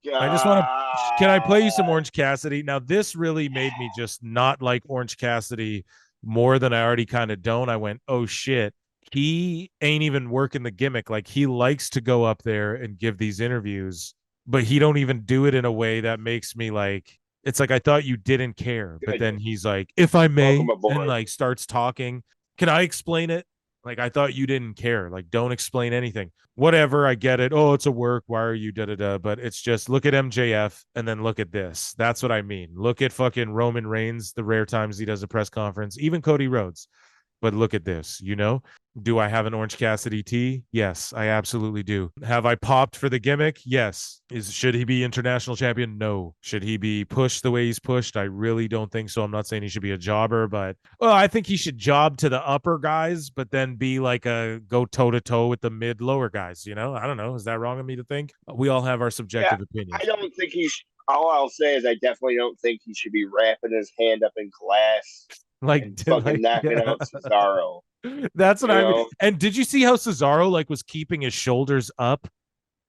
I just want to. Can I play you some God. Orange Cassidy? Now, this really made me just not like Orange Cassidy more than I already kind of don't. I went, oh shit, he ain't even working the gimmick. Like he likes to go up there and give these interviews, but he don't even do it in a way that makes me like. It's like I thought you didn't care, but Good. then he's like, if I Welcome may, and aboard. like starts talking. Can I explain it? Like I thought you didn't care. Like don't explain anything. Whatever, I get it. Oh, it's a work. Why are you da da da? But it's just look at MJF and then look at this. That's what I mean. Look at fucking Roman Reigns, the rare times he does a press conference, even Cody Rhodes. But look at this, you know? Do I have an Orange Cassidy tee? Yes, I absolutely do. Have I popped for the gimmick? Yes. Should he be international champion? No. Should he be pushed the way he's pushed? I really don't think so. I'm not saying he should be a jobber, but I think he should job to the upper guys, but then be like a go toe to toe with the mid lower guys. You know, I don't know. Is that wrong of me to think? We all have our Yeah, subjective I opinions. don't think he. All I'll say is I definitely don't think he should be wrapping his hand up in glass Like, and fucking knocking yeah. out Cesaro. That's what You I mean. know? And did you see how Cesaro like was keeping his shoulders up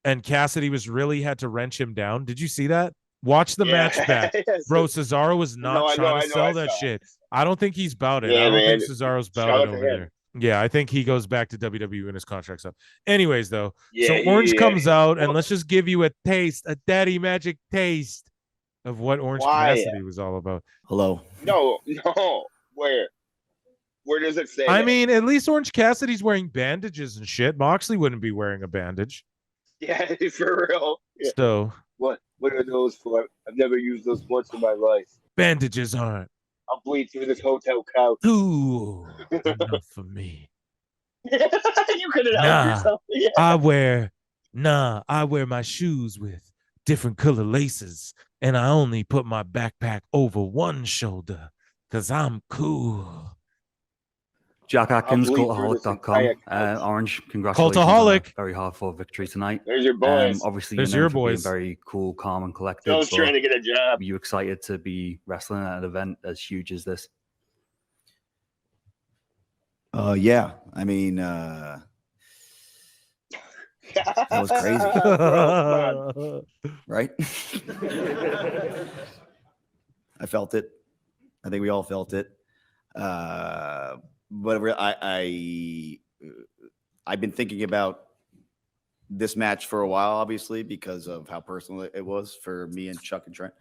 and Cassidy was really had to wrench him down? Did you see that? Watch the match Yeah. back. Bro, Cesaro was not No, I know, trying to I know, I sell that saw. shit. I don't think he's about it. I Yeah, don't think man. Cesaro's about Shout it out to over him. there. Yeah, I think he goes back to WWE when his contract's up. Anyways, though, Yeah, so Orange yeah. comes out, and Well, let's just give you a taste, a daddy magic taste of what Orange why? Cassidy was all about. Hello. No, no. Where? Where does it say I that? mean, at least Orange Cassidy's wearing bandages and shit. Moxley wouldn't be wearing a bandage. Yeah, for real. Yeah. So What are those for? I've never used those once in my life. bandages aren't I'll bleed through this hotel couch. too enough for me. You couldn't help Nah, yourself. Yeah. I wear my shoes with different color laces, and I only put my backpack over one shoulder because I'm cool. Jack I'll Atkins, bleed through this cultaholic.com. entire couch. Orange, congratulations on a Cultaholic. very hard fought victory tonight. There's your boys. Obviously, There's you're your known for being boys. very cool, calm, and collected. Phil's but trying to get a job. Are you excited to be wrestling at an event as huge as this? Yeah. I mean, that was crazy. Bro, Right? I felt it. I think we all felt it. But I've been thinking about this match for a while, obviously, because of how personal it was for me and Chuck and Trent.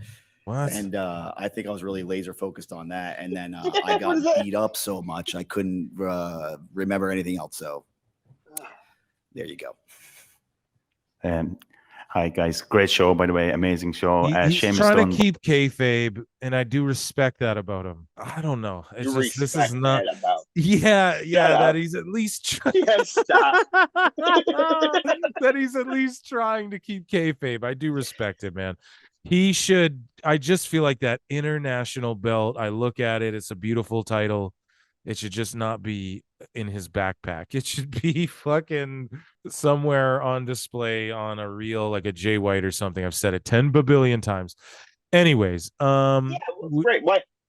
What? And I think I was really laser focused on that. And then I What is got that? beat up so much I couldn't remember anything else. So there you go. Hi guys, great show by the way, amazing show. He's Seamus trying Dunn. to keep kayfabe, and I do respect that about him. I don't know. It's You just this is respect not. that about. Yeah, Shut that up. he's at least trying. Yeah, stop. That he's at least trying to keep kayfabe. I do respect it, man. He should. I just feel like that international belt. I look at it. It's a beautiful title. It should just not be in his backpack. It should be fucking somewhere on display on a reel, like a Jay White or something. I've said it 10 billion times. Anyways, Yeah, well, great.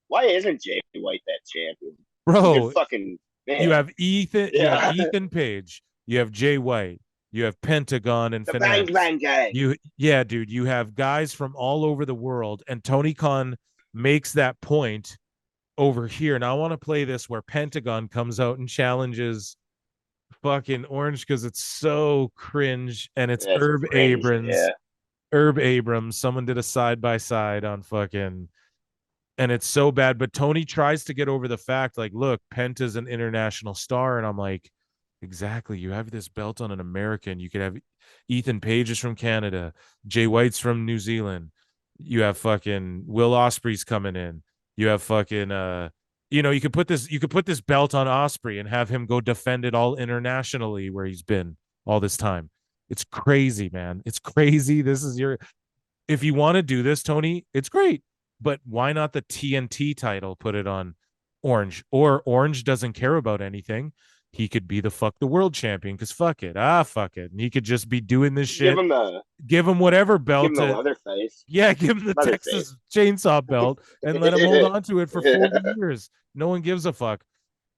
Why isn't Jay White that champion? bro, Fucking man. you have Ethan, you Yeah. have Ethan Page, you have Jay White, you have Pentagon and The Bang Finesse. Bang Gang. Yeah, dude, you have guys from all over the world, and Tony Khan makes that point over here. Now I want to play this where Pentagon comes out and challenges fucking Orange because it's so cringe, and it's That's Herb cringe, Abrams. yeah. Herb Abrams. Someone did a side by side on fucking, and it's so bad. But Tony tries to get over the fact, like, look, Penta's an international star, and I'm like, exactly. You have this belt on an American. You could have Ethan Page is from Canada, Jay White's from New Zealand. You have fucking Will Ospreay's coming in. You have fucking you could put this belt on Ospreay and have him go defend it all internationally where he's been all this time. It's crazy, man. It's crazy. This is if you want to do this, Tony, it's great. But why not the TNT title? Put it on Orange. Or Orange doesn't care about anything. He could be the fuck the world champion because fuck it. Fuck it. And he could just be doing this shit. Give him whatever belt. Give him the leather face. Yeah, give him the Texas chainsaw belt and let him hold on to it for 40 years. No one gives a fuck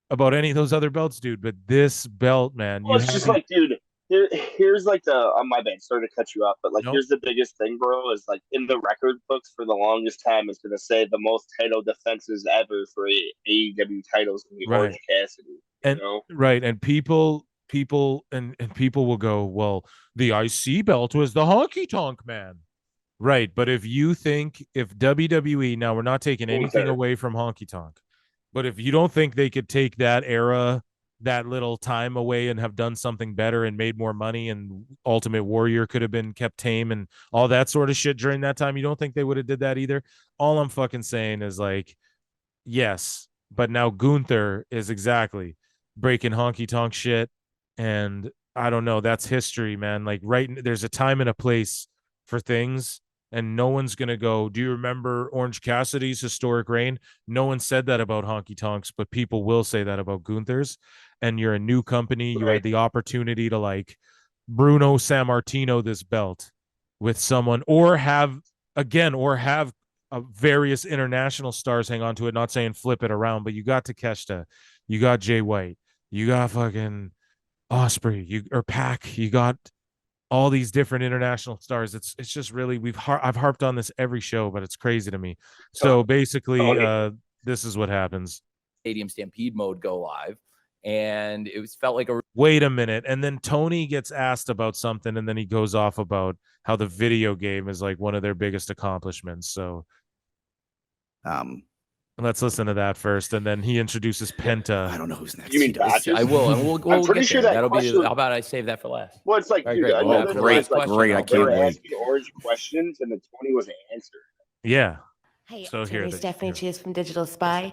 about any of those other belts, dude. But this belt, man. Well, it's just like, dude, Here's like the my bad, sorry to cut you off, but like Nope. here's the biggest thing, bro, is like in the record books for the longest time it's gonna say the most title defenses ever for AEW titles in the Right. Orange Cassidy. And right, and people and people will go, well, the IC belt was the honky tonk man. Right, but if WWE, now we're not taking anything away from honky tonk, but if you don't think they could take that era, that little time away and have done something better and made more money, and Ultimate Warrior could have been kept tame and all that sort of shit during that time, you don't think they would have did that either? All I'm fucking saying is like, yes, but now Gunther is exactly breaking honky tonk shit, and I don't know, that's history, man. Like there's a time and a place for things, and no one's gonna go, do you remember Orange Cassidy's historic reign? No one said that about honky tonks, but people will say that about Gunther's. And you're a new company, you had the opportunity to like Bruno Sammartino this belt with someone, or have various international stars hang on to it, not saying flip it around, but you got Takeshita, you got Jay White, you got fucking Osprey, or Pac, you got all these different international stars. It's just really, I've harped on this every show, but it's crazy to me. So basically, this is what happens. Stadium Stampede mode go live, and it felt like a wait a minute, and then Tony gets asked about something, and then he goes off about how the video game is like one of their biggest accomplishments. So let's listen to that first, and then he introduces Penta. I don't know who's next. You mean Botches? I will, and we'll I'm pretty sure that'll question... be. How about I save that for last? Well, it's like, right, dude, great. I Well, great. I can't wait. Asking Orange questions, and the 20 was an answer. Yeah. Hey, so Tony, Stephanie Chase from Digital Spy.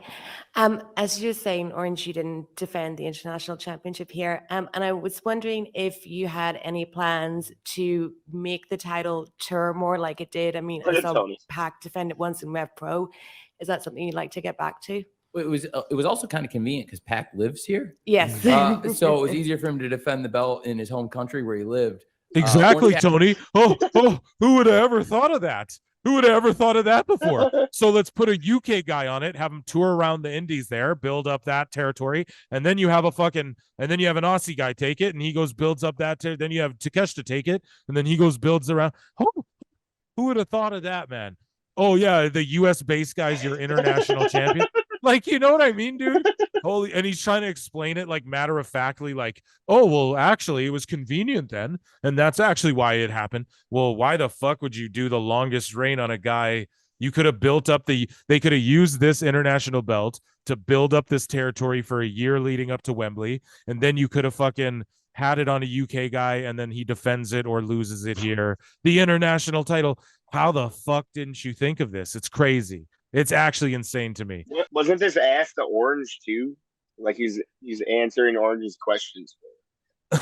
As you're saying, Orange, you didn't defend the international championship here. And I was wondering if you had any plans to make the title tour more like it did. I mean, I saw Pac defend it once in Rev Pro. Is that something you'd like to get back to? It was also kind of convenient because Pac lives here. Yes. So it was easier for him to defend the belt in his home country where he lived. Exactly, Tony. Oh, who would have ever thought of that? Who would have ever thought of that before? So let's put a UK guy on it, have him tour around the Indies there, build up that territory, and then you have an Aussie guy take it, and he goes builds up that. Then you have Takeshita take it, and then he goes builds around. Who would have thought of that, man? Oh yeah, the US based guy's your international champion. Like, you know what I mean, dude? Holy, and he's trying to explain it like matter of factly, like, oh, well, actually, it was convenient then, and that's actually why it happened. Well, why the fuck would you do the longest reign on a guy? You could have built up they could have used this international belt to build up this territory for a year leading up to Wembley, and then you could have fucking had it on a UK guy, and then he defends it or loses it here. The international title. How the fuck didn't you think of this? It's crazy. It's actually insane to me. Wasn't this asked to Orange too? Like he's answering Orange's questions.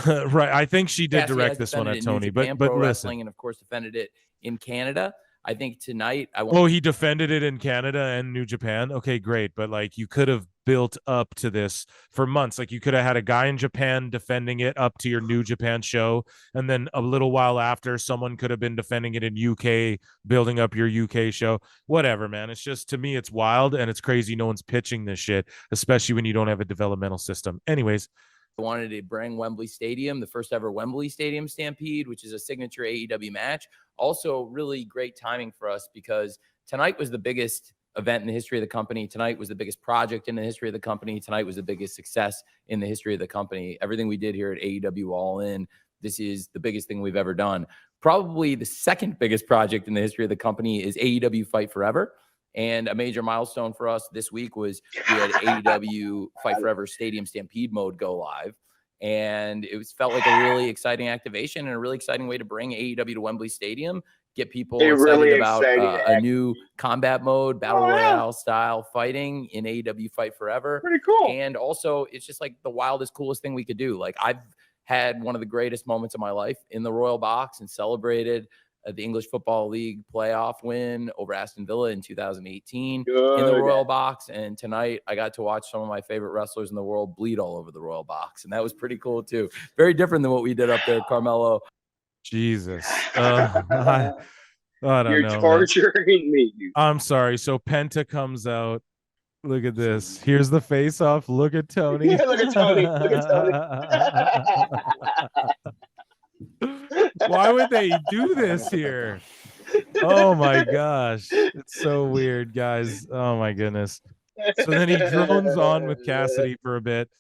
Right. I think she did Cassidy direct this one at Tony, but listen. And of course defended it in Canada. I think tonight he defended it in Canada and New Japan. Okay, great. But like you could have built up to this for months. Like you could have had a guy in Japan defending it up to your New Japan show. And then a little while after, someone could have been defending it in UK, building up your UK show. Whatever, man. It's just, to me, it's wild and it's crazy. No one's pitching this shit, especially when you don't have a developmental system. Anyways. I wanted to bring Wembley Stadium, the first ever Wembley Stadium Stampede, which is a signature AEW match. Also really great timing for us because tonight was the biggest event in the history of the company. Tonight was the biggest project in the history of the company. Tonight was the biggest success in the history of the company. Everything we did here at AEW All In, this is the biggest thing we've ever done. Probably the second biggest project in the history of the company is AEW Fight Forever. And a major milestone for us this week was we had AEW Fight Forever Stadium Stampede mode go live. And it felt like a really exciting activation and a really exciting way to bring AEW to Wembley Stadium, get people excited about a new combat mode, battle royale style fighting in AEW Fight Forever. Pretty cool. And also, it's just like the wildest, coolest thing we could do. Like, I've had one of the greatest moments of my life in the Royal Box and celebrated the English Football League playoff win over Aston Villa in 2018 in the Royal Box. And tonight I got to watch some of my favorite wrestlers in the world bleed all over the Royal Box. And that was pretty cool too. Very different than what we did up there, Carmelo. Jesus. I don't know. You're torturing me. I'm sorry. So Penta comes out. Look at this. Here's the face off. Look at Tony. Yeah, look at Tony. Look at Tony. Why would they do this here? Oh my gosh. It's so weird, guys. Oh my goodness. So then he drones on with Cassidy for a bit.